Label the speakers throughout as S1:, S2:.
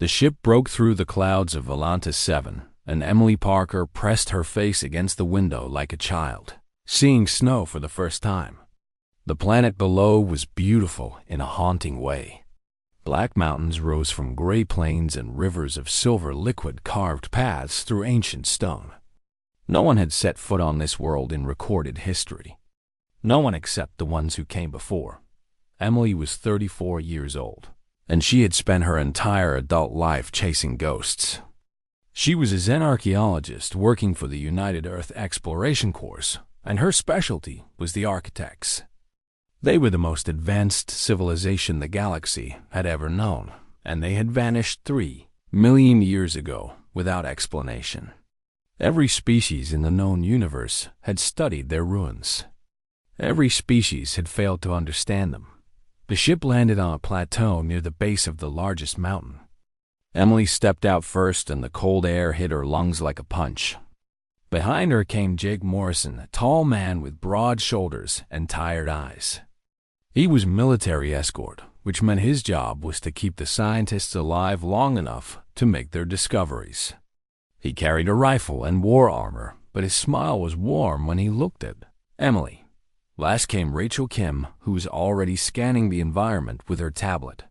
S1: The ship broke through the clouds of Volantis 7, and Emily Parker pressed her face against the window like a child, seeing snow for the first time. The planet below was beautiful in a haunting way. Black mountains rose from gray plains and rivers of silver liquid carved paths through ancient stone. No one had set foot on this world in recorded history. No one except the ones who came before. Emily was 34 years old, and she had spent her entire adult life chasing ghosts. She was a Zen archaeologist working for the United Earth Exploration Corps, and her specialty was the architects. They were the most advanced civilization the galaxy had ever known, and they had vanished 3 million years ago without explanation. Every species in the known universe had studied their ruins. Every species had failed to understand them. The ship landed on a plateau near the base of the largest mountain. Emily stepped out first, and the cold air hit her lungs like a punch. Behind her came Jake Morrison, a tall man with broad shoulders and tired eyes. He was military escort, which meant his job was to keep the scientists alive long enough to make their discoveries. He carried a rifle and wore armor, but his smile was warm when he looked at Emily. Last came Rachel Kim, who was already scanning the environment with her tablet.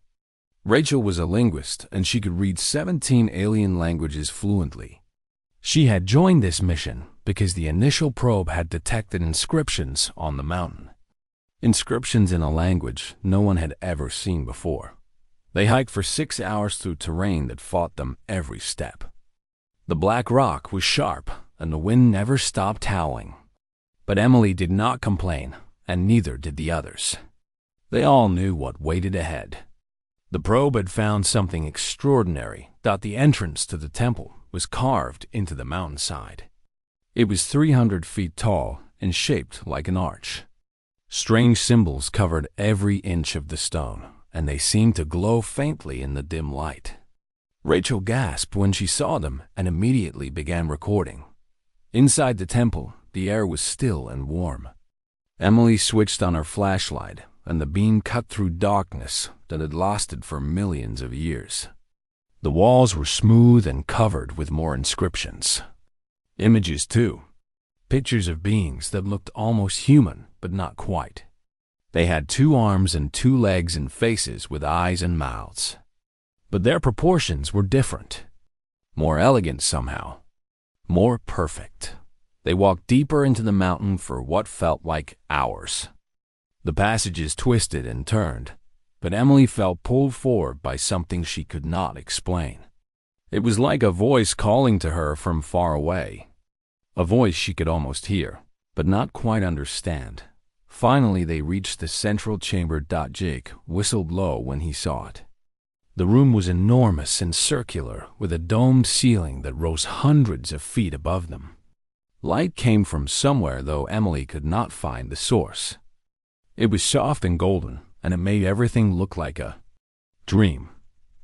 S1: Rachel was a linguist, and she could read 17 alien languages fluently. She had joined this mission because the initial probe had detected inscriptions on the mountain. Inscriptions in a language no one had ever seen before. They hiked for 6 hours through terrain that fought them every step. The black rock was sharp, and the wind never stopped howling. But Emily did not complain, and neither did the others. They all knew what waited ahead. The probe had found something extraordinary, that the entrance to the temple was carved into the mountainside. It was 300 feet tall and shaped like an arch. Strange symbols covered every inch of the stone, and they seemed to glow faintly in the dim light. Rachel gasped when she saw them and immediately began recording. Inside the temple, the air was still and warm. Emily switched on her flashlight, and the beam cut through darkness that had lasted for millions of years. The walls were smooth and covered with more inscriptions. Images, too. Pictures of beings that looked almost human, but not quite. They had 2 arms and 2 legs and faces with eyes and mouths. But their proportions were different. More elegant somehow. More perfect. They walked deeper into the mountain for what felt like hours. The passages twisted and turned, but Emily felt pulled forward by something she could not explain. It was like a voice calling to her from far away. A voice she could almost hear, but not quite understand. Finally, they reached the central chamber. Jake whistled low when he saw it. The room was enormous and circular, with a domed ceiling that rose hundreds of feet above them. Light came from somewhere, though Emily could not find the source. It was soft and golden, and it made everything look like a dream.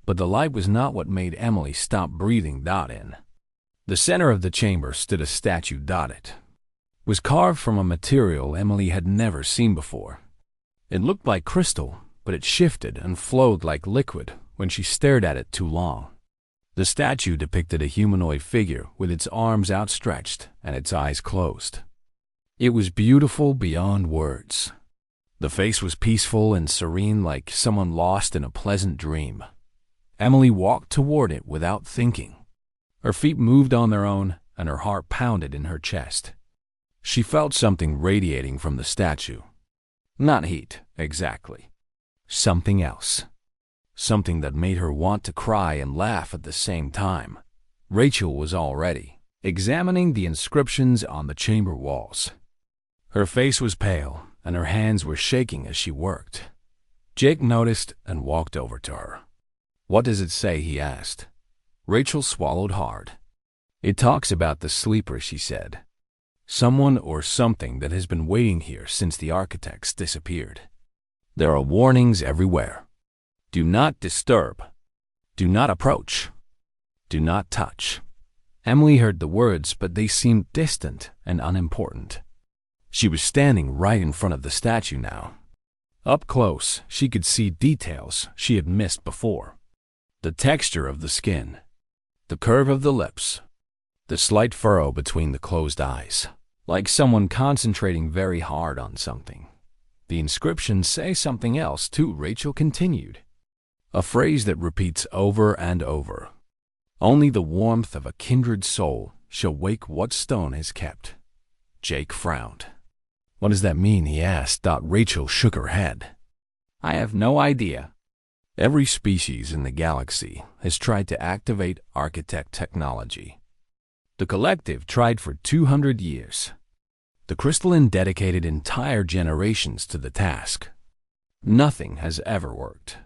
S1: But the light was not what made Emily stop breathing. In the center of the chamber stood a statue. It was carved from a material Emily had never seen before. It looked like crystal, but it shifted and flowed like liquid when she stared at it too long. The statue depicted a humanoid figure with its arms outstretched and its eyes closed. It was beautiful beyond words. The face was peaceful and serene, like someone lost in a pleasant dream. Emily walked toward it without thinking. Her feet moved on their own, and her heart pounded in her chest. She felt something radiating from the statue. Not heat, exactly. Something else. Something that made her want to cry and laugh at the same time. Rachel was already examining the inscriptions on the chamber walls. Her face was pale, and her hands were shaking as she worked. Jake noticed and walked over to her. "What does it say?" he asked. Rachel swallowed hard. "It talks about the sleeper," she said. "Someone or something that has been waiting here since the architects disappeared. There are warnings everywhere. Do not disturb. Do not approach. Do not touch." Emily heard the words, but they seemed distant and unimportant. She was standing right in front of the statue now. Up close, she could see details she had missed before. The texture of the skin, the curve of the lips, the slight furrow between the closed eyes, like someone concentrating very hard on something. The inscriptions say something else too, Rachel continued. A phrase that repeats over and over. Only the warmth of a kindred soul shall wake what stone is kept. Jake frowned. What does that mean? He asked. Rachel shook her head. I have no idea. Every species in the galaxy has tried to activate architect technology. The collective tried for 200 years. The crystalline dedicated entire generations to the task. Nothing has ever worked.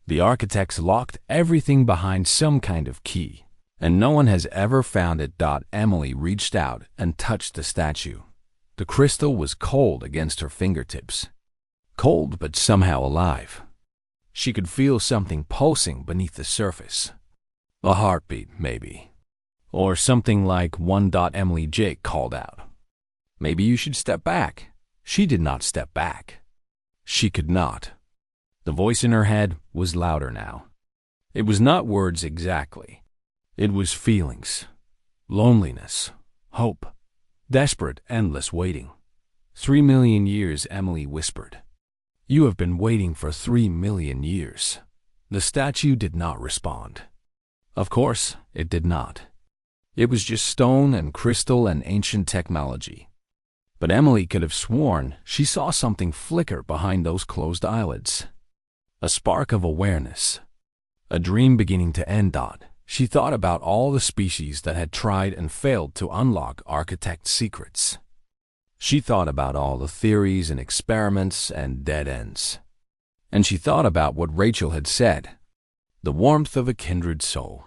S1: The architects locked everything behind some kind of key, and no one has ever found it. Emily reached out and touched the statue. The crystal was cold against her fingertips. Cold but somehow alive. She could feel something pulsing beneath the surface. A heartbeat, maybe. Or something like one. Emily, Jake called out. Maybe you should step back. She did not step back. She could not. The voice in her head was louder now. It was not words exactly. It was feelings. Loneliness. Hope. Desperate, endless waiting. 3 million years, Emily whispered. You have been waiting for 3 million years. The statue did not respond. Of course, it did not. It was just stone and crystal and ancient technology. But Emily could have sworn she saw something flicker behind those closed eyelids. A spark of awareness. A dream beginning to end. She thought about all the species that had tried and failed to unlock architect secrets. She thought about all the theories and experiments and dead ends. And she thought about what Rachel had said. The warmth of a kindred soul.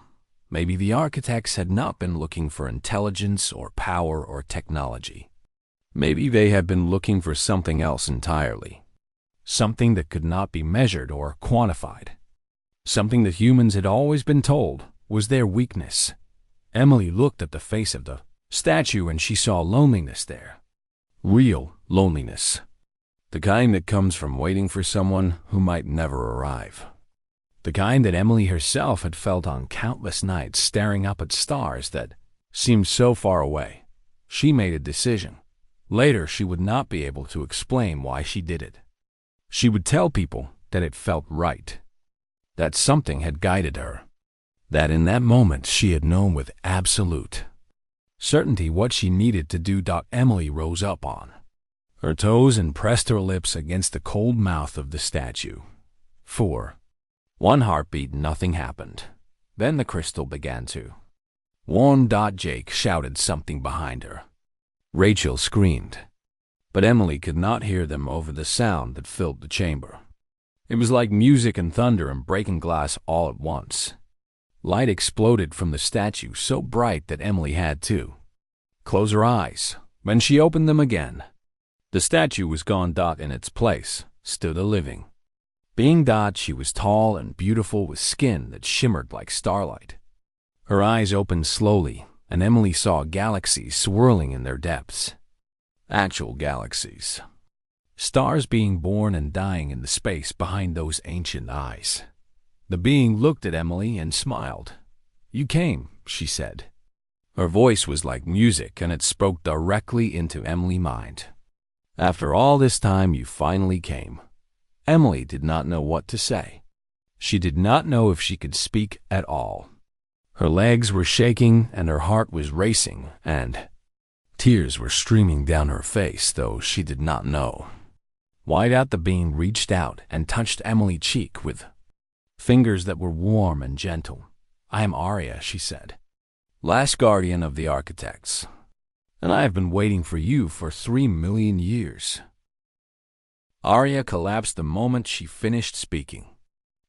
S1: Maybe the architects had not been looking for intelligence or power or technology. Maybe they had been looking for something else entirely. Something that could not be measured or quantified. Something that humans had always been told was their weakness. Emily looked at the face of the statue and she saw loneliness there. Real loneliness. The kind that comes from waiting for someone who might never arrive. The kind that Emily herself had felt on countless nights staring up at stars that seemed so far away. She made a decision. Later, she would not be able to explain why she did it. She would tell people that it felt right. That something had guided her. That in that moment she had known with absolute certainty what she needed to do. Emily rose up on her toes and pressed her lips against the cold mouth of the statue. 4. One heartbeat, nothing happened. Then the crystal began to warm. Jake shouted something behind her. Rachel screamed. But Emily could not hear them over the sound that filled the chamber. It was like music and thunder and breaking glass all at once. Light exploded from the statue so bright that Emily had to close her eyes. When she opened them again, the statue was gone. In its place stood a living being. She was tall and beautiful with skin that shimmered like starlight. Her eyes opened slowly, and Emily saw galaxies swirling in their depths. Actual galaxies. Stars being born and dying in the space behind those ancient eyes. The being looked at Emily and smiled. You came, she said. Her voice was like music, and it spoke directly into Emily's mind. After all this time, you finally came. Emily did not know what to say. She did not know if she could speak at all. Her legs were shaking, and her heart was racing, and tears were streaming down her face, though she did not know. Wide Out the being reached out and touched Emily's cheek with fingers that were warm and gentle. I am Arya, she said, last guardian of the architects, and I have been waiting for you for 3 million years. Arya collapsed the moment she finished speaking.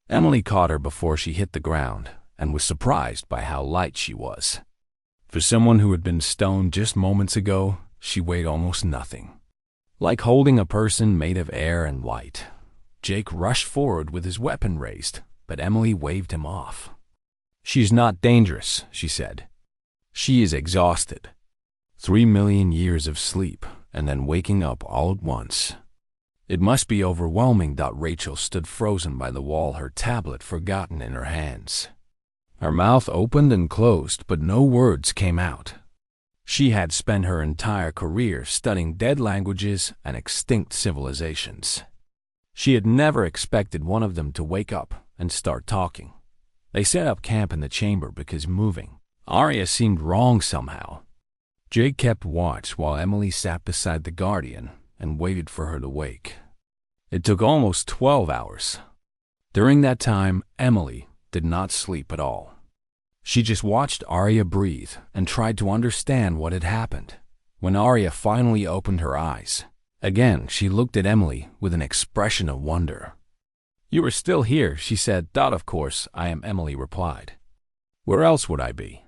S1: Emily caught her before she hit the ground and was surprised by how light she was. For someone who had been stoned just moments ago, she weighed almost nothing. Like holding a person made of air and light. Jake rushed forward with his weapon raised, but Emily waved him off. She is not dangerous, she said. She is exhausted. 3 million years of sleep, and then waking up all at once. It must be overwhelming. Rachel stood frozen by the wall, her tablet forgotten in her hands. Her mouth opened and closed, but no words came out. She had spent her entire career studying dead languages and extinct civilizations. She had never expected one of them to wake up and start talking. They set up camp in the chamber because moving Arya seemed wrong somehow. Jake kept watch while Emily sat beside the Guardian and waited for her to wake. It took almost 12 hours. During that time, Emily did not sleep at all. She just watched Arya breathe and tried to understand what had happened. When Arya finally opened her eyes, again she looked at Emily with an expression of wonder. "You are still here," she said. "Of course I am," Emily replied. "Where else would I be?"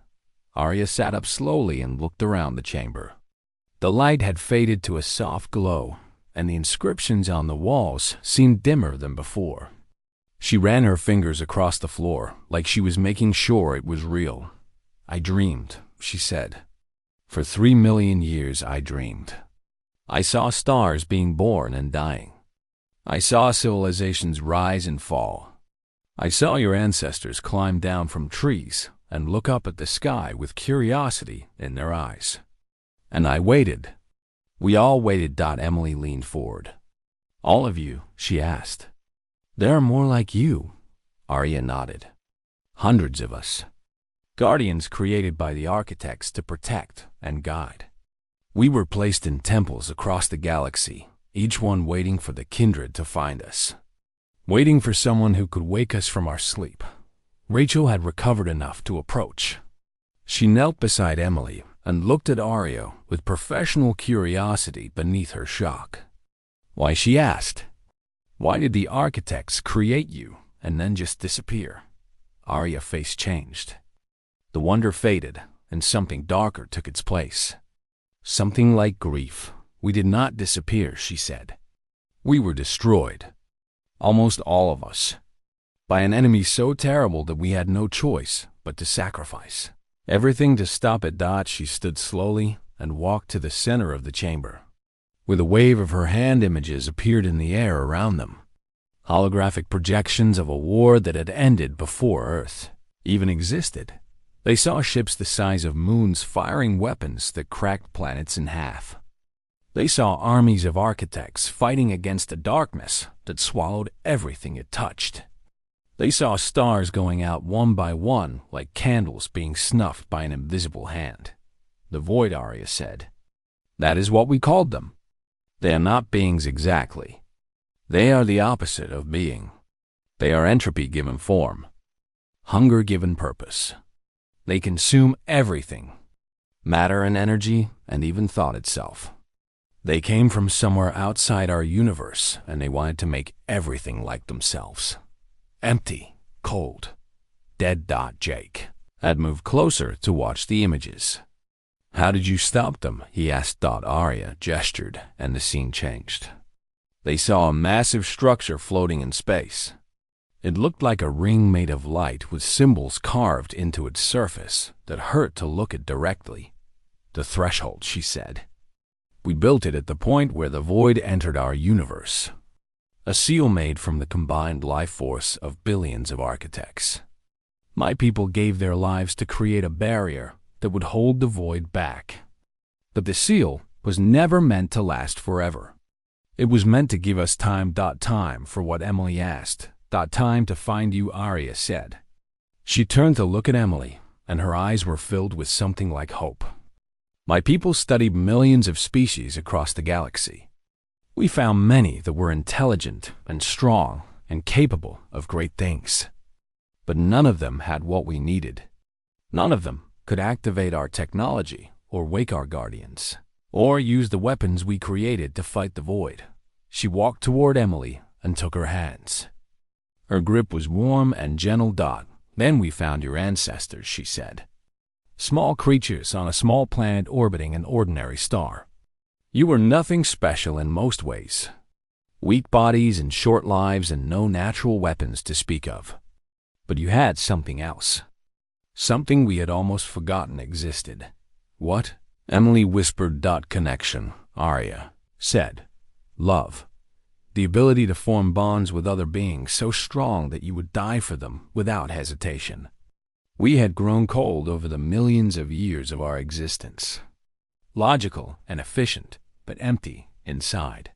S1: Arya sat up slowly and looked around the chamber. The light had faded to a soft glow, and the inscriptions on the walls seemed dimmer than before. She ran her fingers across the floor, like she was making sure it was real. "I dreamed," she said. "For 3 million years I dreamed. I saw stars being born and dying. I saw civilizations rise and fall. I saw your ancestors climb down from trees and look up at the sky with curiosity in their eyes. And I waited. We all waited." Emily leaned forward. "All of you?" she asked. "There are more like you." Arya nodded. "Hundreds of us. Guardians created by the architects to protect and guide. We were placed in temples across the galaxy, each one waiting for the kindred to find us. Waiting for someone who could wake us from our sleep." Rachel had recovered enough to approach. She knelt beside Emily and looked at Arya with professional curiosity beneath her shock. "Why?" she asked. "Why did the architects create you and then just disappear?" Arya's face changed. The wonder faded, and something darker took its place. "Something like grief. We did not disappear," she said. "We were destroyed. Almost all of us. By an enemy so terrible that we had no choice but to sacrifice everything to stop it." She stood slowly and walked to the center of the chamber. With a wave of her hand, images appeared in the air around them. Holographic projections of a war that had ended before Earth even existed. They saw ships the size of moons firing weapons that cracked planets in half. They saw armies of architects fighting against a darkness that swallowed everything it touched. They saw stars going out one by one like candles being snuffed by an invisible hand. "The void," Arya said. "That is what we called them. They are not beings exactly. They are the opposite of being. They are entropy given form, hunger given purpose. They consume everything, matter and energy, and even thought itself. They came from somewhere outside our universe, and they wanted to make everything like themselves. Empty, cold, dead." Jake had moved closer to watch the images. "How did you stop them?" he asked. Arya gestured, and the scene changed. They saw a massive structure floating in space. It looked like a ring made of light with symbols carved into its surface that hurt to look at directly. "The threshold," she said. "We built it at the point where the void entered our universe. A seal made from the combined life force of billions of architects. My people gave their lives to create a barrier that would hold the void back. But the seal was never meant to last forever. It was meant to give us time. Time for what?" Emily asked. "Time to find you," Arya said. She turned to look at Emily, and her eyes were filled with something like hope. "My people studied millions of species across the galaxy. We found many that were intelligent and strong and capable of great things. But none of them had what we needed. None of them could activate our technology or wake our guardians, or use the weapons we created to fight the void." She walked toward Emily and took her hands. Her grip was warm and gentle. "Then we found your ancestors," she said. "Small creatures on a small planet orbiting an ordinary star. You were nothing special in most ways. Weak bodies and short lives and no natural weapons to speak of. But you had something else. Something we had almost forgotten existed." "What?" Emily whispered. "Connection," Arya said. "Love. The ability to form bonds with other beings so strong that you would die for them without hesitation. We had grown cold over the millions of years of our existence. Logical and efficient, but empty inside.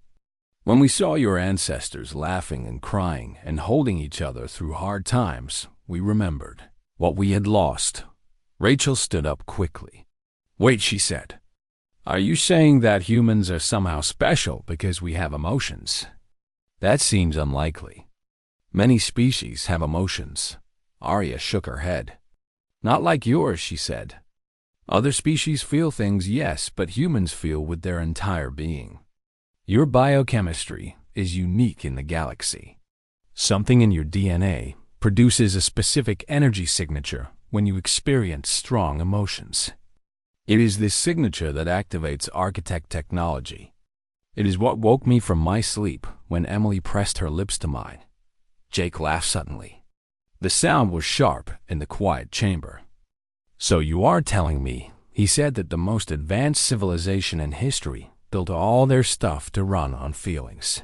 S1: When we saw your ancestors laughing and crying and holding each other through hard times, we remembered what we had lost. Rachel stood up quickly. "Wait," she said. "Are you saying that humans are somehow special because we have emotions?" "That seems unlikely. Many species have emotions." Arya shook her head. "Not like yours," she said. "Other species feel things, yes, but humans feel with their entire being. Your biochemistry is unique in the galaxy. Something in your DNA produces a specific energy signature when you experience strong emotions. It is this signature that activates architect technology. It is what woke me from my sleep when Emily pressed her lips to mine." Jake laughed suddenly. The sound was sharp in the quiet chamber. "So you are telling me," he said, "that the most advanced civilization in history built all their stuff to run on feelings."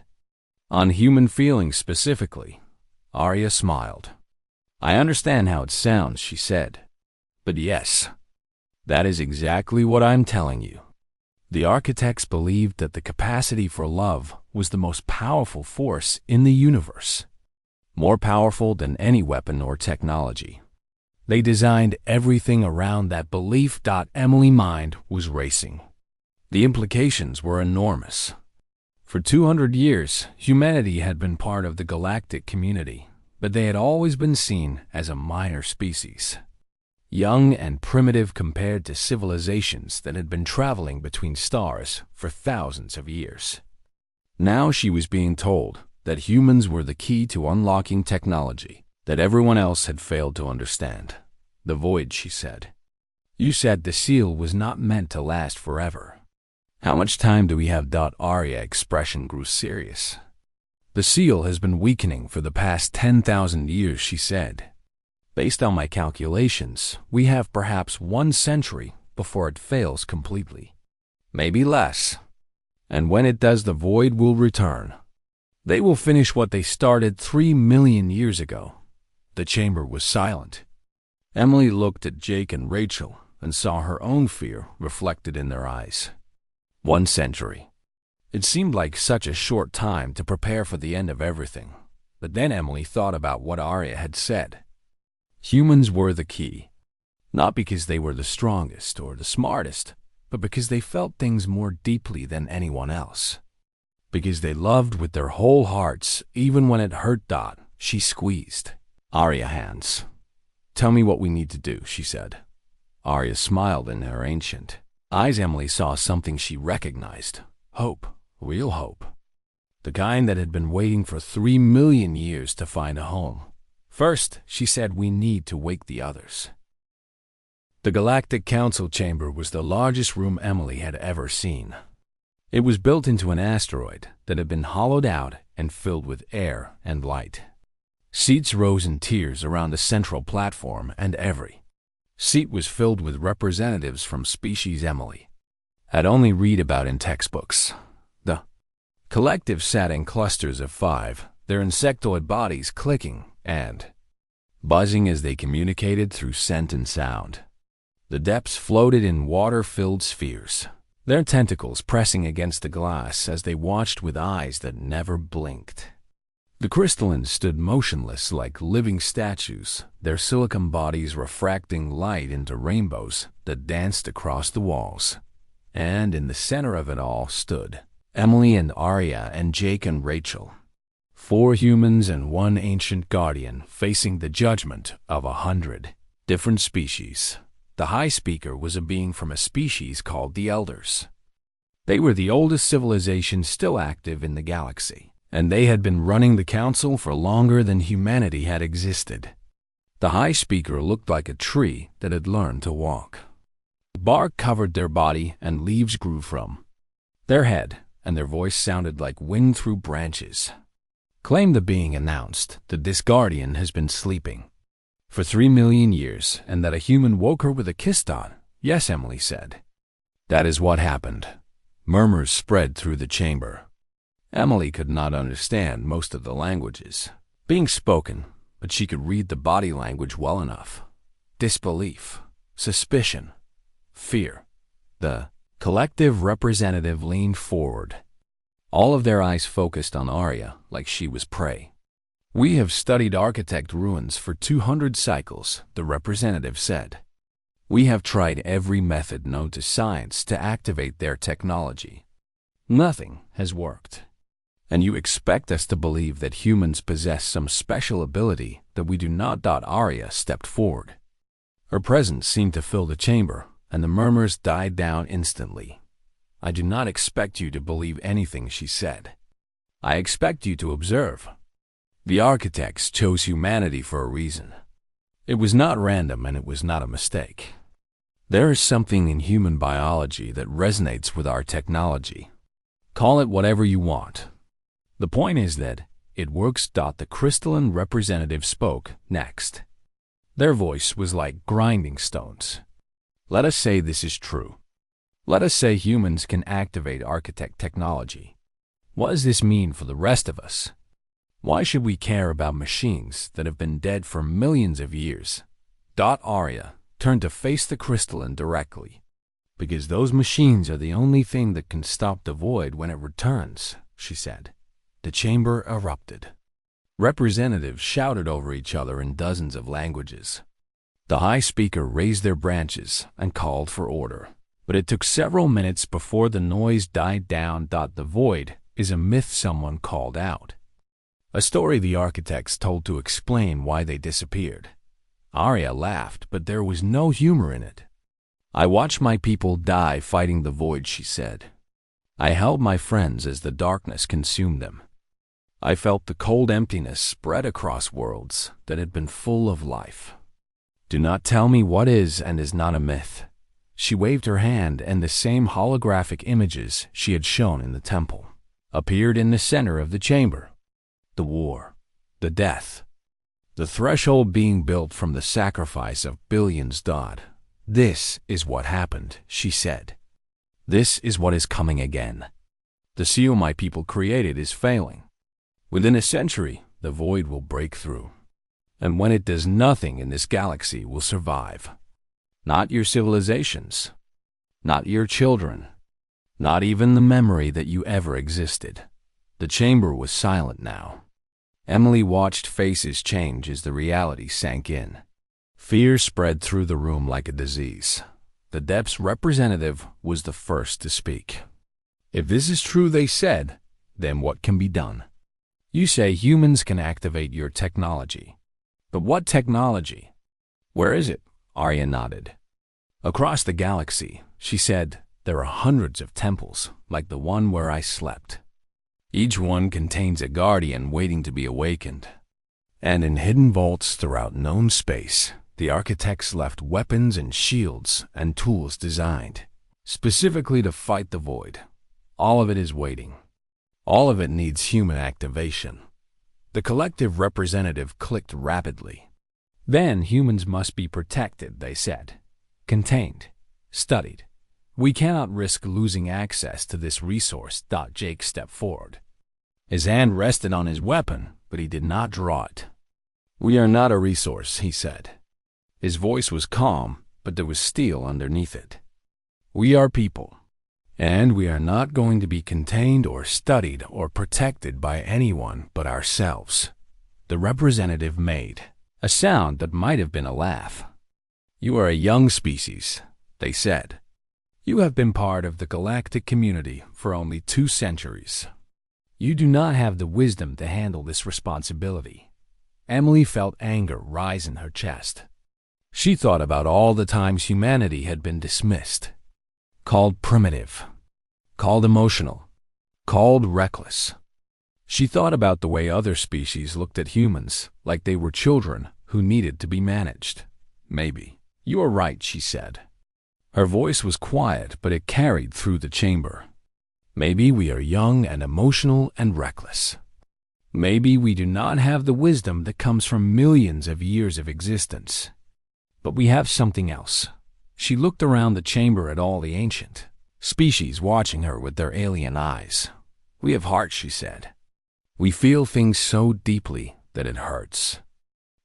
S1: "On human feelings specifically." Arya smiled. "I understand how it sounds," she said. "But yes, that is exactly what I'm telling you. The architects believed that the capacity for love was the most powerful force in the universe, more powerful than any weapon or technology. They designed everything around that belief. Emily's mind was racing. The implications were enormous. For 200 years, humanity had been part of the galactic community, but they had always been seen as a minor species. Young and primitive compared to civilizations that had been traveling between stars for thousands of years. Now she was being told that humans were the key to unlocking technology that everyone else had failed to understand. "The void," she said. "You said the seal was not meant to last forever. How much time do we have?" Arya's expression grew serious. "The seal has been weakening for the past 10,000 years," she said. "Based on my calculations, we have perhaps 1 century before it fails completely. Maybe less. And when it does, the void will return. They will finish what they started 3 million years ago." The chamber was silent. Emily looked at Jake and Rachel and saw her own fear reflected in their eyes. 1 century. It seemed like such a short time to prepare for the end of everything. But then Emily thought about what Arya had said. Humans were the key, not because they were the strongest or the smartest, but because they felt things more deeply than anyone else. Because they loved with their whole hearts, even when it hurt. She squeezed Arya's hands. "Tell me what we need to do," she said. Arya smiled in her ancient eyes. Emily saw something she recognized. Hope, real hope. The kind that had been waiting for 3 million years to find a home. "First," she said, "we need to wake the others." The Galactic Council chamber was the largest room Emily had ever seen. It was built into an asteroid that had been hollowed out and filled with air and light. Seats rose in tiers around the central platform, and every seat was filled with representatives from species Emily had only read about in textbooks. The collective sat in clusters of 5, their insectoid bodies clicking and buzzing as they communicated through scent and sound. The depths floated in water-filled spheres, their tentacles pressing against the glass as they watched with eyes that never blinked. The crystallines stood motionless like living statues, their silicon bodies refracting light into rainbows that danced across the walls. And in the center of it all stood Emily and Arya and Jake and Rachel. 4 humans and 1 ancient guardian facing the judgment of 100 different species. The High Speaker was a being from a species called the Elders. They were the oldest civilization still active in the galaxy, and they had been running the council for longer than humanity had existed. The High Speaker looked like a tree that had learned to walk. Bark covered their body and leaves grew from their head, and their voice sounded like wind through branches. "Claim," the being announced, "that this guardian has been sleeping for 3 million years, and that a human woke her with a kiss." "Yes," Emily said. "That is what happened." Murmurs spread through the chamber. Emily could not understand most of the languages being spoken, but she could read the body language well enough. Disbelief, suspicion, fear. The collective representative leaned forward. All of their eyes focused on Arya like she was prey. "We have studied architect ruins for 200 cycles," the representative said. "We have tried every method known to science to activate their technology. Nothing has worked. And you expect us to believe that humans possess some special ability that we do not?" Arya stepped forward. Her presence seemed to fill the chamber, and the murmurs died down instantly. "I do not expect you to believe anything," she said. "I expect you to observe. The architects chose humanity for a reason. It was not random, and it was not a mistake. There is something in human biology that resonates with our technology. Call it whatever you want. The point is that it works." The crystalline representative spoke next. Their voice was like grinding stones. "Let us say this is true. Let us say humans can activate architect technology. What does this mean for the rest of us? Why should we care about machines that have been dead for millions of years?" Arya turned to face the crystalline directly. "Because those machines are the only thing that can stop the void when it returns," she said. The chamber erupted. Representatives shouted over each other in dozens of languages. The High Speaker raised their branches and called for order. But it took several minutes before the noise died down. "The void is a myth," someone called out. "A story the architects told to explain why they disappeared." Arya laughed, but there was no humor in it. "I watched my people die fighting the void," she said. "I held my friends as the darkness consumed them. I felt the cold emptiness spread across worlds that had been full of life. Do not tell me what is and is not a myth." She waved her hand, and the same holographic images she had shown in the temple appeared in the center of the chamber. The war, the death, the threshold being built from the sacrifice of billions. "This is what happened," she said. "This is what is coming again. The seal my people created is failing. Within a century, the void will break through. And when it does, nothing in this galaxy will survive. Not your civilizations, not your children, not even the memory that you ever existed." The chamber was silent now. Emily watched faces change as the reality sank in. Fear spread through the room like a disease. The depths representative was the first to speak. "If this is true," they said, "then what can be done? You say humans can activate your technology. But what technology? Where is it?" Arya nodded. "Across the galaxy," she said, "there are hundreds of temples, like the one where I slept. Each one contains a guardian waiting to be awakened. And in hidden vaults throughout known space, the architects left weapons and shields and tools designed specifically to fight the void. All of it is waiting. All of it needs human activation." The collective representative clicked rapidly. "Then humans must be protected," they said. "Contained, studied. We cannot risk losing access to this resource." Jake stepped forward. His hand rested on his weapon, but he did not draw it. "We are not a resource," he said. His voice was calm, but there was steel underneath it. "We are people. And we are not going to be contained or studied or protected by anyone but ourselves." The representative made a sound that might have been a laugh. "You are a young species," they said. "You have been part of the galactic community for only 2 centuries. You do not have the wisdom to handle this responsibility." Emily felt anger rise in her chest. She thought about all the times humanity had been dismissed, called primitive, called emotional, called reckless. She thought about the way other species looked at humans, like they were children who needed to be managed. "Maybe you are right," she said. Her voice was quiet, but it carried through the chamber. "Maybe we are young and emotional and reckless. Maybe we do not have the wisdom that comes from millions of years of existence. But we have something else." She looked around the chamber at all the ancient species watching her with their alien eyes. We have hearts, she said. We feel things so deeply that it hurts.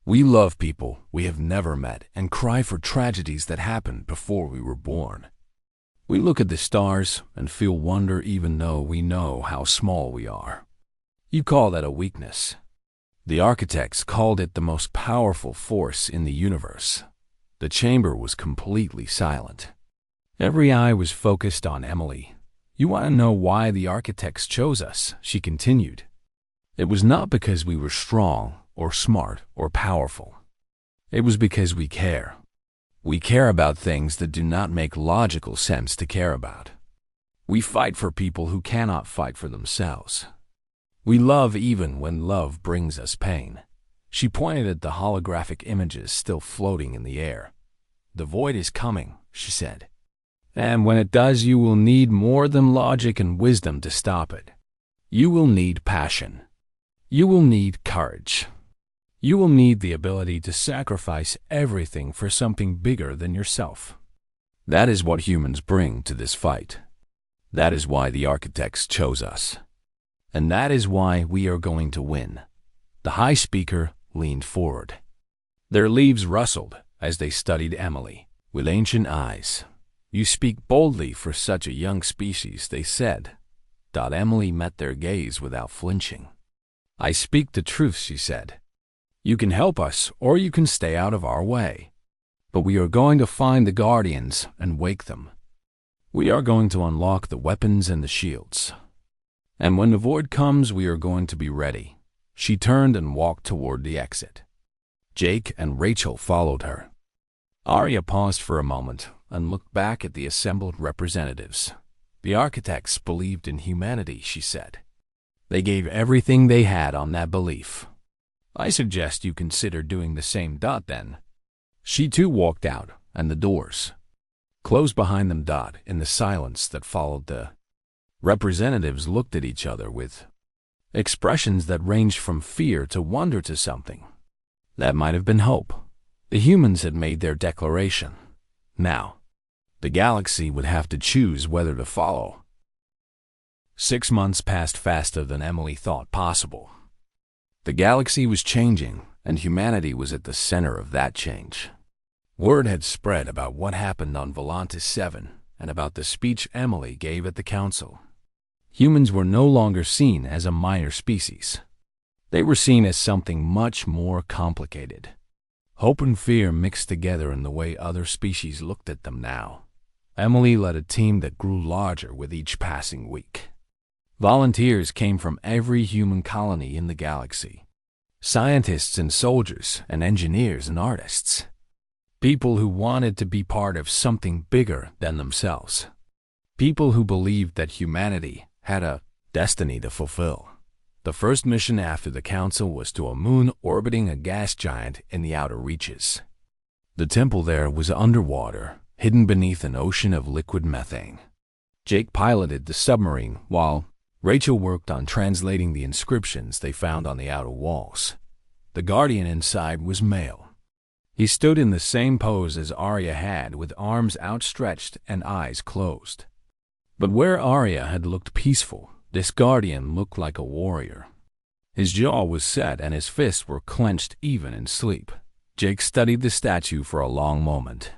S1: We love people we have never met and cry for tragedies that happened before we were born. We look at the stars and feel wonder even though we know how small we are. You call that a weakness. The architects called it the most powerful force in the universe. The chamber was completely silent. Every eye was focused on Emily. You want to know why the architects chose us, she continued. It was not because we were strong or smart or powerful. It was because we care. We care about things that do not make logical sense to care about. We fight for people who cannot fight for themselves. We love even when love brings us pain. She pointed at the holographic images still floating in the air. The void is coming, she said. And when it does, you will need more than logic and wisdom to stop it. You will need passion. You will need courage. You will need the ability to sacrifice everything for something bigger than yourself. That is what humans bring to this fight. That is why the architects chose us. And that is why we are going to win. The high speaker leaned forward. Their leaves rustled as they studied Emily with ancient eyes. You speak boldly for such a young species, they said. Emily met their gaze without flinching. I speak the truth, she said. You can help us, or you can stay out of our way. But we are going to find the Guardians and wake them. We are going to unlock the weapons and the shields. And when the void comes, we are going to be ready. She turned and walked toward the exit. Jake and Rachel followed her. Arya paused for a moment and looked back at the assembled representatives. The architects believed in humanity, she said. They gave everything they had on that belief. I suggest you consider doing the same. Then. She too walked out, and the doors closed behind them. In the silence that followed, the representatives looked at each other with expressions that ranged from fear to wonder to something that might have been hope. The humans had made their declaration. Now, the galaxy would have to choose whether to follow. 6 months passed faster than Emily thought possible. The galaxy was changing, and humanity was at the center of that change. Word had spread about what happened on Volantis 7 and about the speech Emily gave at the council. Humans were no longer seen as a minor species. They were seen as something much more complicated. Hope and fear mixed together in the way other species looked at them now. Emily led a team that grew larger with each passing week. Volunteers came from every human colony in the galaxy. Scientists and soldiers and engineers and artists. People who wanted to be part of something bigger than themselves. People who believed that humanity had a destiny to fulfill. The first mission after the council was to a moon orbiting a gas giant in the outer reaches. The temple there was underwater, hidden beneath an ocean of liquid methane. Jake piloted the submarine while Rachel worked on translating the inscriptions they found on the outer walls. The guardian inside was male. He stood in the same pose as Arya had, with arms outstretched and eyes closed. But where Arya had looked peaceful, this guardian looked like a warrior. His jaw was set and his fists were clenched even in sleep. Jake studied the statue for a long moment.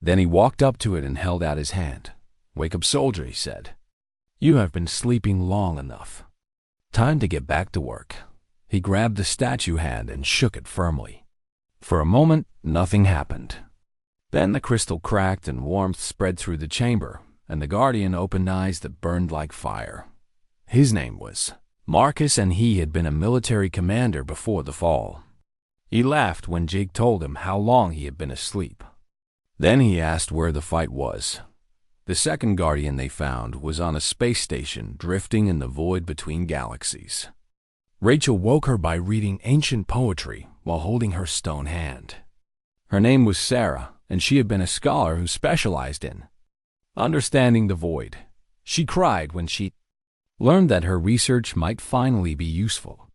S1: Then he walked up to it and held out his hand. "Wake up, soldier," he said. "You have been sleeping long enough. Time to get back to work." He grabbed the statue hand and shook it firmly. For a moment, nothing happened. Then the crystal cracked and warmth spread through the chamber, and the guardian opened eyes that burned like fire. His name was Marcus, and he had been a military commander before the fall. He laughed when Jake told him how long he had been asleep. Then he asked where the fight was. The second guardian they found was on a space station drifting in the void between galaxies. Rachel woke her by reading ancient poetry while holding her stone hand. Her name was Sarah, and she had been a scholar who specialized in understanding the void. She cried when she learned that her research might finally be useful.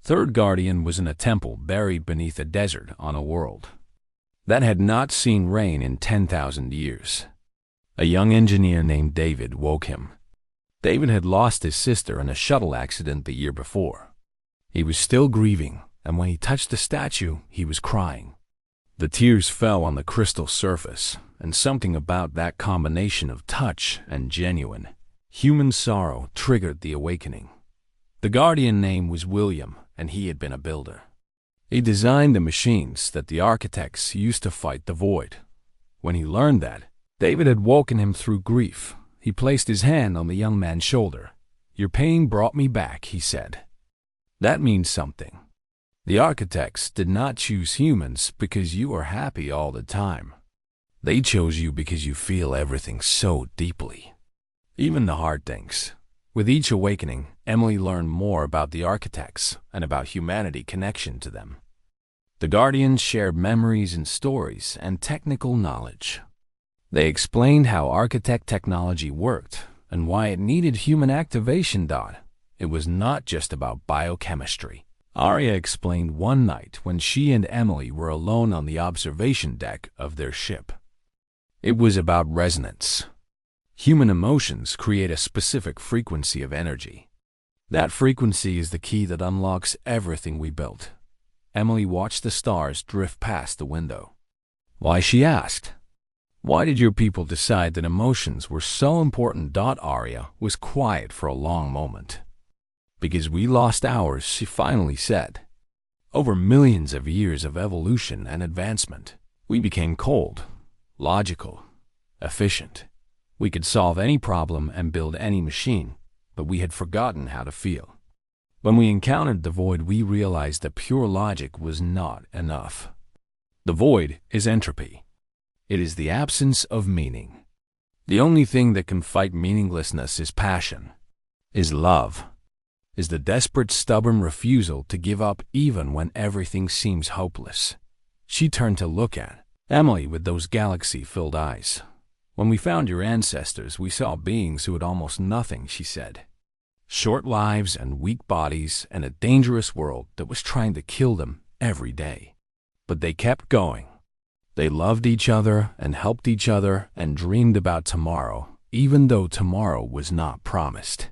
S1: Third guardian was in a temple buried beneath a desert on a world that had not seen rain in 10,000 years. A young engineer named David woke him. David had lost his sister in a shuttle accident the year before. He was still grieving, and when he touched the statue, he was crying. The tears fell on the crystal surface, and something about that combination of touch and genuine human sorrow triggered the awakening. The guardian name was William, and he had been a builder. He designed the machines that the architects used to fight the void. When he learned that, David had woken him through grief. He placed his hand on the young man's shoulder. "Your pain brought me back," he said. "That means something. The architects did not choose humans because you are happy all the time. They chose you because you feel everything so deeply, even the hard things." With each awakening, Emily learned more about the architects and about humanity's connection to them. The Guardians shared memories and stories and technical knowledge. They explained how architect technology worked and why it needed human activation. It was not just about biochemistry. Arya explained one night when she and Emily were alone on the observation deck of their ship. It was about resonance. Human emotions create a specific frequency of energy. That frequency is the key that unlocks everything we built. Emily watched the stars drift past the window. "Why?" she asked. "Why did your people decide that emotions were so important?" Arya was quiet for a long moment. "Because we lost ours," she finally said. "Over millions of years of evolution and advancement, we became cold, logical, efficient. We could solve any problem and build any machine, but we had forgotten how to feel. When we encountered the void, we realized that pure logic was not enough. The void is entropy. It is the absence of meaning. The only thing that can fight meaninglessness is passion, is love, is the desperate, stubborn refusal to give up even when everything seems hopeless." She turned to look at Emily with those galaxy-filled eyes. "When we found your ancestors, we saw beings who had almost nothing," she said. "Short lives and weak bodies and a dangerous world that was trying to kill them every day. But they kept going. They loved each other and helped each other and dreamed about tomorrow, even though tomorrow was not promised.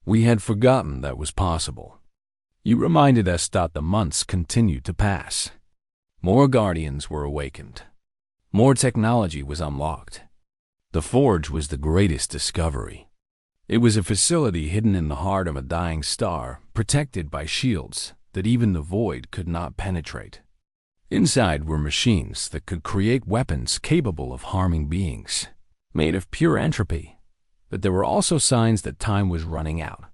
S1: We had forgotten that was possible. You reminded us that the months continued to pass. More guardians were awakened. More technology was unlocked. The Forge was the greatest discovery. It was a facility hidden in the heart of a dying star, protected by shields that even the void could not penetrate. Inside were machines that could create weapons capable of harming beings, made of pure entropy. But there were also signs that time was running out.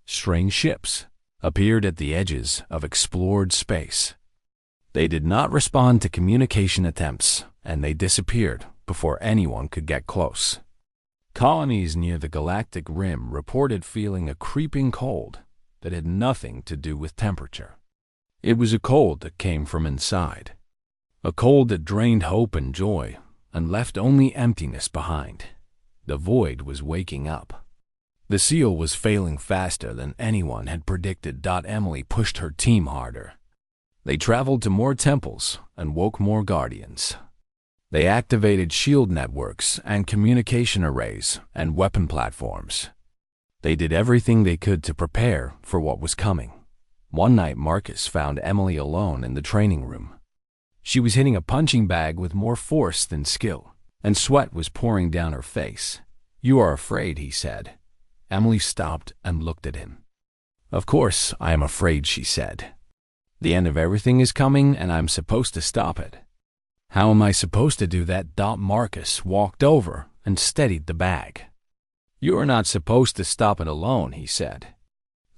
S1: Strange ships appeared at the edges of explored space. They did not respond to communication attempts, and they disappeared before anyone could get close. Colonies near the galactic rim reported feeling a creeping cold that had nothing to do with temperature. It was a cold that came from inside, a cold that drained hope and joy and left only emptiness behind. The void was waking up. The seal was failing faster than anyone had predicted. Emily pushed her team harder. They traveled to more temples and woke more guardians. They activated shield networks and communication arrays and weapon platforms. They did everything they could to prepare for what was coming. One night, Marcus found Emily alone in the training room. She was hitting a punching bag with more force than skill, and sweat was pouring down her face. "You are afraid," he said. Emily stopped and looked at him. "Of course I am afraid," she said. "The end of everything is coming, and I'm supposed to stop it." "How am I supposed to do that?" Marcus walked over and steadied the bag. "You are not supposed to stop it alone," he said.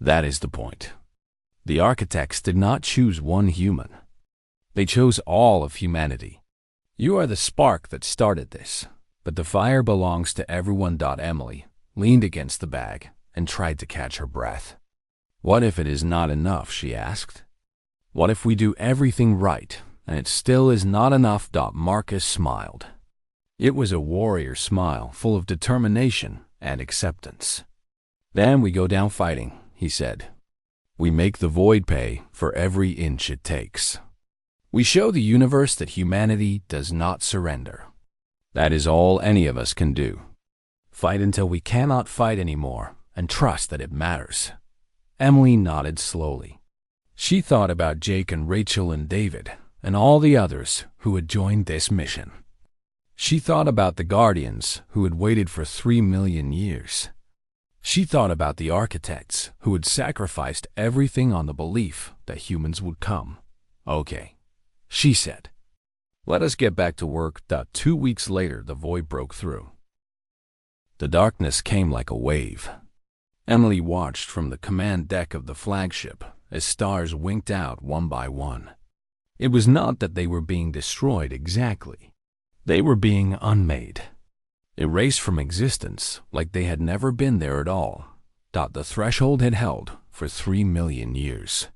S1: "That is the point. The architects did not choose one human. They chose all of humanity. You are the spark that started this, but the fire belongs to everyone." Emily leaned against the bag and tried to catch her breath. "What if it is not enough?" she asked. "What if we do everything right and it still is not enough?" Marcus smiled. It was a warrior smile full of determination and acceptance. "Then we go down fighting," he said. "We make the void pay for every inch it takes. We show the universe that humanity does not surrender. That is all any of us can do." Fight until we cannot fight anymore, and trust that it matters. Emily nodded slowly. She thought about Jake and Rachel and David, and all the others who had joined this mission. She thought about the Guardians who had waited for 3 million years. She thought about the architects who had sacrificed everything on the belief that humans would come. Okay, she said. Let us get back to work. 2 weeks later, the void broke through. The darkness came like a wave. Emily watched from the command deck of the flagship as stars winked out one by one. It was not that they were being destroyed exactly. They were being unmade, erased from existence like they had never been there at all. The threshold had held for 3 million years.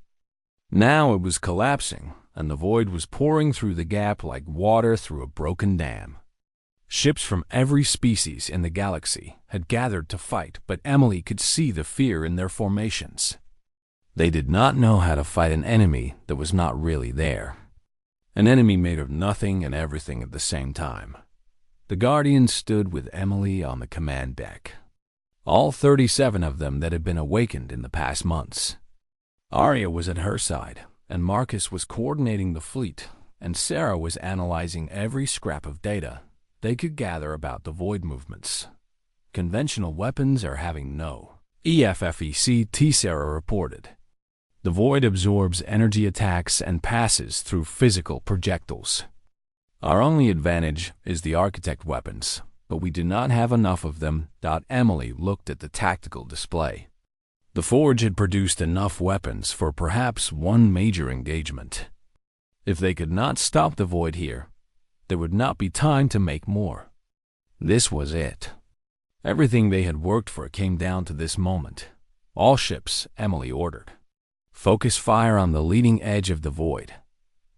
S1: Now it was collapsing, and the void was pouring through the gap like water through a broken dam. Ships from every species in the galaxy had gathered to fight, but Emily could see the fear in their formations. They did not know how to fight an enemy that was not really there. An enemy made of nothing and everything at the same time. The Guardians stood with Emily on the command deck. All 37 of them that had been awakened in the past months. Arya was at her side, and Marcus was coordinating the fleet, and Sarah was analyzing every scrap of data they could gather about the void movements. Conventional weapons are having no effect, Sarah reported. The void absorbs energy attacks and passes through physical projectiles. Our only advantage is the architect weapons, but we do not have enough of them. Emily looked at the tactical display. The Forge had produced enough weapons for perhaps one major engagement. If they could not stop the void here, there would not be time to make more. This was it. Everything they had worked for came down to this moment. All ships, Emily ordered. Focus fire on the leading edge of the void.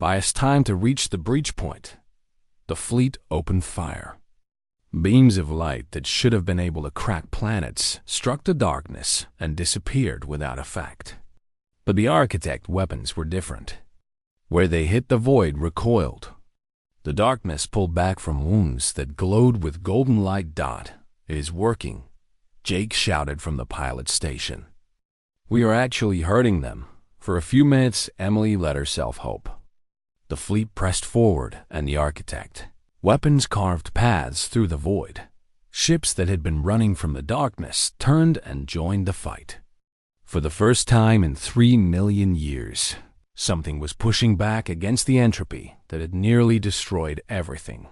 S1: Buy us time to reach the breach point. The fleet opened fire. Beams of light that should have been able to crack planets struck the darkness and disappeared without effect. But the architect weapons were different. Where they hit the void recoiled. The darkness pulled back from wounds that glowed with golden light. It is working, Jake shouted from the pilot station. We are actually hurting them. For a few minutes, Emily let herself hope. The fleet pressed forward, and the architect. Weapons carved paths through the void. Ships that had been running from the darkness turned and joined the fight. For the first time in 3 million years, something was pushing back against the entropy that had nearly destroyed everything.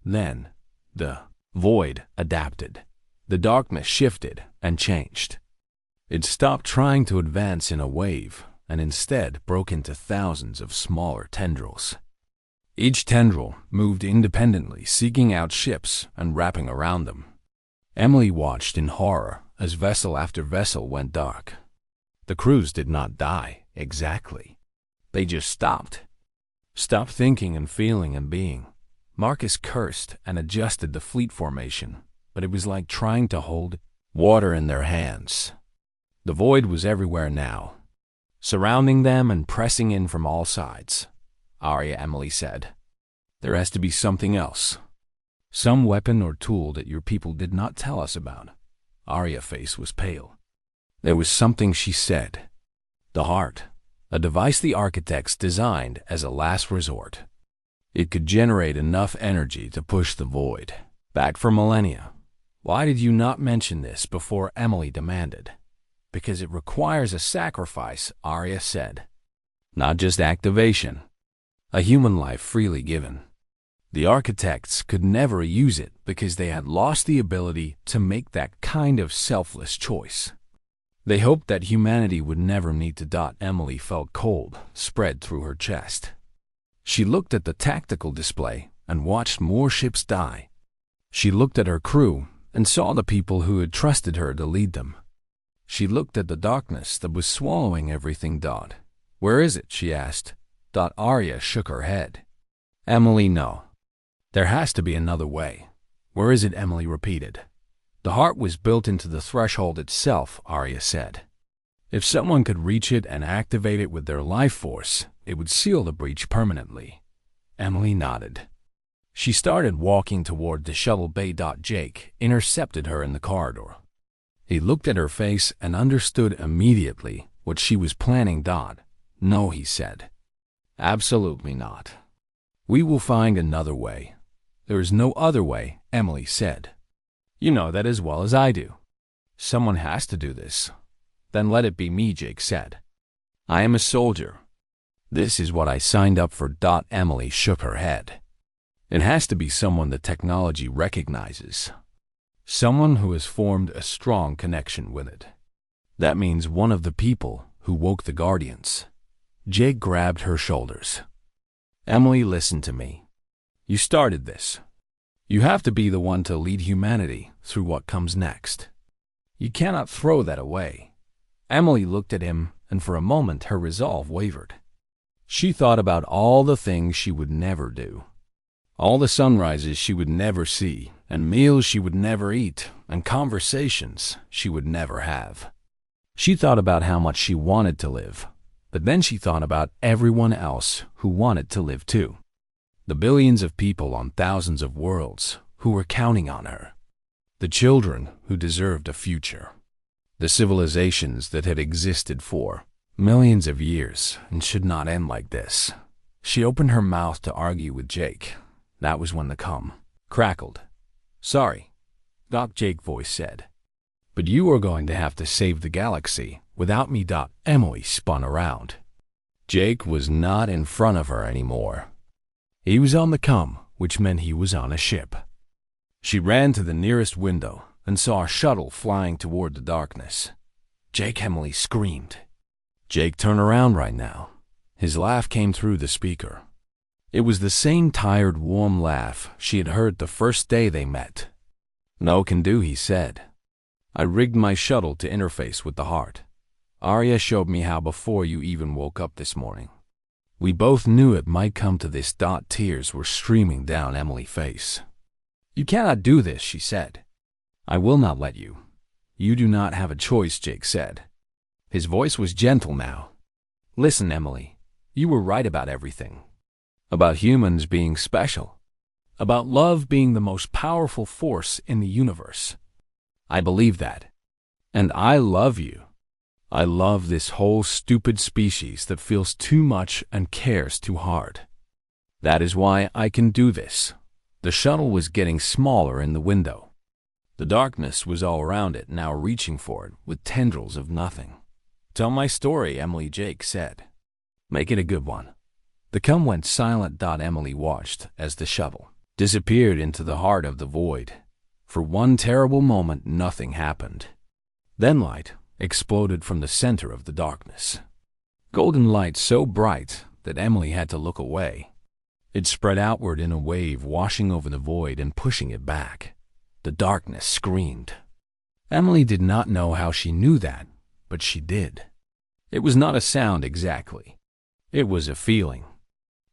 S1: Then, the void adapted. The darkness shifted and changed. It stopped trying to advance in a wave and instead broke into thousands of smaller tendrils. Each tendril moved independently, seeking out ships and wrapping around them. Emily watched in horror as vessel after vessel went dark. The crews did not die, exactly. They just stopped. Stopped thinking and feeling and being. Marcus cursed and adjusted the fleet formation, but it was like trying to hold water in their hands. The void was everywhere now, surrounding them and pressing in from all sides. Emily said, there has to be something else. Some weapon or tool that your people did not tell us about. Arya's face was pale. There was something she said. The heart, a device the architects designed as a last resort. It could generate enough energy to push the void back for millennia. Why did you not mention this before? Emily demanded. Because it requires a sacrifice, Arya said. Not just activation. A human life freely given. The architects could never use it because they had lost the ability to make that kind of selfless choice. They hoped that humanity would never need to. Emily felt cold spread through her chest. She looked at the tactical display and watched more ships die. She looked at her crew and saw the people who had trusted her to lead them. She looked at the darkness that was swallowing everything. Where is it? She asked. Arya shook her head. Emily, no. There has to be another way. Where is it? Emily repeated. The heart was built into the threshold itself, Arya said. If someone could reach it and activate it with their life force, it would seal the breach permanently. Emily nodded. She started walking toward the shuttle bay. Jake intercepted her in the corridor. He looked at her face and understood immediately what she was planning. No, he said. Absolutely not. We will find another way. There is no other way, Emily said. You know that as well as I do. Someone has to do this. Then let it be me, Jake said. I am a soldier. This is what I signed up for. Emily shook her head. It has to be someone the technology recognizes. Someone who has formed a strong connection with it. That means one of the people who woke the Guardians. Jake grabbed her shoulders. Emily, listen to me. You started this. You have to be the one to lead humanity through what comes next. You cannot throw that away. Emily looked at him, and for a moment her resolve wavered. She thought about all the things she would never do. All the sunrises she would never see, and meals she would never eat, and conversations she would never have. She thought about how much she wanted to live, but then she thought about everyone else who wanted to live too. The billions of people on thousands of worlds who were counting on her. The children who deserved a future. The civilizations that had existed for millions of years and should not end like this. She opened her mouth to argue with Jake. That was when the cum crackled. Sorry, Jake voice said. But you are going to have to save the galaxy without me. Emily spun around. Jake was not in front of her anymore. He was on the cum, which meant he was on a ship. She ran to the nearest window and saw a shuttle flying toward the darkness. Jake, Emily screamed. Jake, turn around right now. His laugh came through the speaker. It was the same tired, warm laugh she had heard the first day they met. No can do, he said. I rigged my shuttle to interface with the heart. Arya showed me how before you even woke up this morning. We both knew it might come to this. Tears were streaming down Emily's face. You cannot do this, she said. I will not let you. You do not have a choice, Jake said. His voice was gentle now. Listen, Emily, you were right about everything. About humans being special. About love being the most powerful force in the universe. I believe that. And I love you. I love this whole stupid species that feels too much and cares too hard. That is why I can do this. The shuttle was getting smaller in the window. The darkness was all around it, now reaching for it with tendrils of nothing. Tell my story, Emily, Jake said. Make it a good one. The cum went silent. Emily watched as the shuttle disappeared into the heart of the void. For one terrible moment, nothing happened. Then light exploded from the center of the darkness. Golden light so bright that Emily had to look away. It spread outward in a wave, washing over the void and pushing it back. The darkness screamed. Emily did not know how she knew that, but she did. It was not a sound exactly. It was a feeling.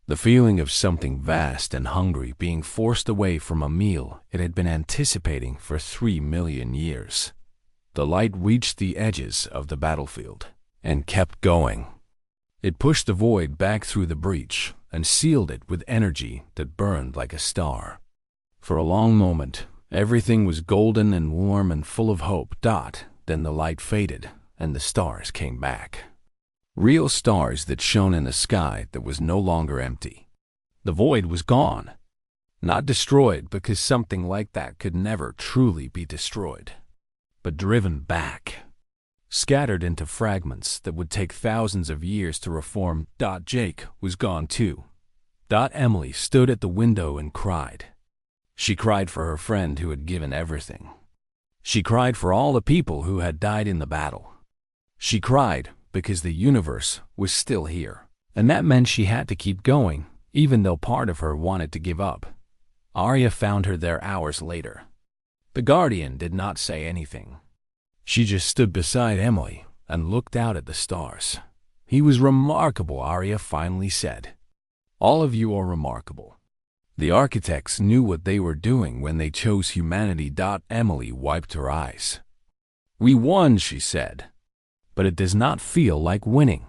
S1: The feeling of something vast and hungry being forced away from a meal it had been anticipating for 3 million years. The light reached the edges of the battlefield and kept going. It pushed the void back through the breach and sealed it with energy that burned like a star. For a long moment, everything was golden and warm and full of hope. Then the light faded and the stars came back. Real stars that shone in a sky that was no longer empty. The void was gone. Not destroyed, because something like that could never truly be destroyed, but driven back. Scattered into fragments that would take thousands of years to reform. Jake was gone too. Emily stood at the window and cried. She cried for her friend who had given everything. She cried for all the people who had died in the battle. She cried because the universe was still here, and that meant she had to keep going, even though part of her wanted to give up. Arya found her there hours later. The Guardian did not say anything. She just stood beside Emily and looked out at the stars. He was remarkable, Arya finally said. All of you are remarkable. The architects knew what they were doing when they chose humanity. Emily wiped her eyes. We won, she said. But it does not feel like winning.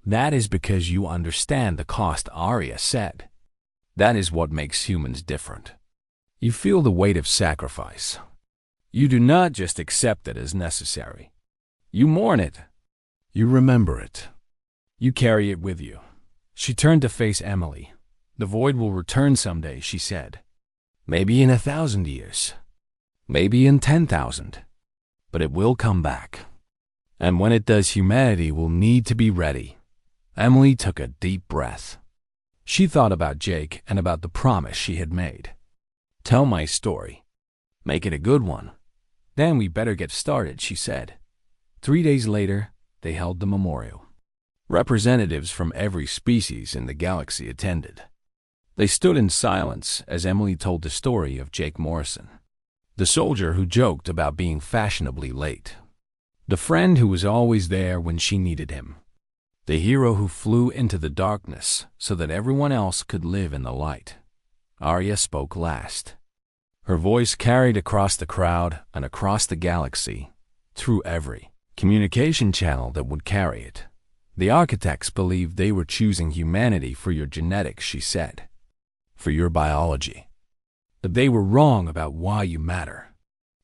S1: That is because you understand the cost, Arya said. That is what makes humans different. You feel the weight of sacrifice. You do not just accept it as necessary. You mourn it. You remember it. You carry it with you. She turned to face Emily. The void will return someday, she said. Maybe in 1,000 years. Maybe in 10,000. But it will come back. And when it does, humanity will need to be ready. Emily took a deep breath. She thought about Jake and about the promise she had made. Tell my story. Make it a good one. Then we better get started, she said. 3 days later, they held the memorial. Representatives from every species in the galaxy attended. They stood in silence as Emily told the story of Jake Morrison, the soldier who joked about being fashionably late, the friend who was always there when she needed him, the hero who flew into the darkness so that everyone else could live in the light. Arya spoke last. Her voice carried across the crowd and across the galaxy, through every communication channel that would carry it. The architects believed they were choosing humanity for your genetics, she said, for your biology. But they were wrong about why you matter.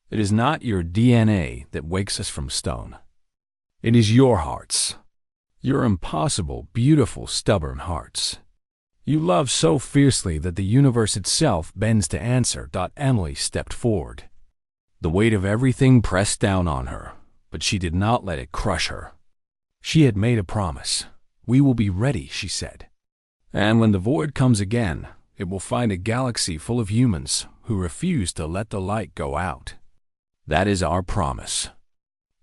S1: It is not your DNA that wakes us from stone. It is your hearts. Your impossible, beautiful, stubborn hearts. You love so fiercely that the universe itself bends to answer. Emily stepped forward. The weight of everything pressed down on her, but she did not let it crush her. She had made a promise. We will be ready, she said. And when the void comes again, it will find a galaxy full of humans who refuse to let the light go out. That is our promise.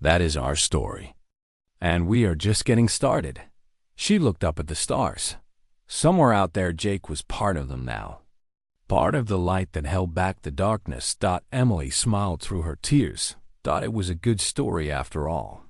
S1: That is our story. And we are just getting started. She looked up at the stars. Somewhere out there, Jake was part of them now. Part of the light that held back the darkness. Emily smiled through her tears. It was a good story after all.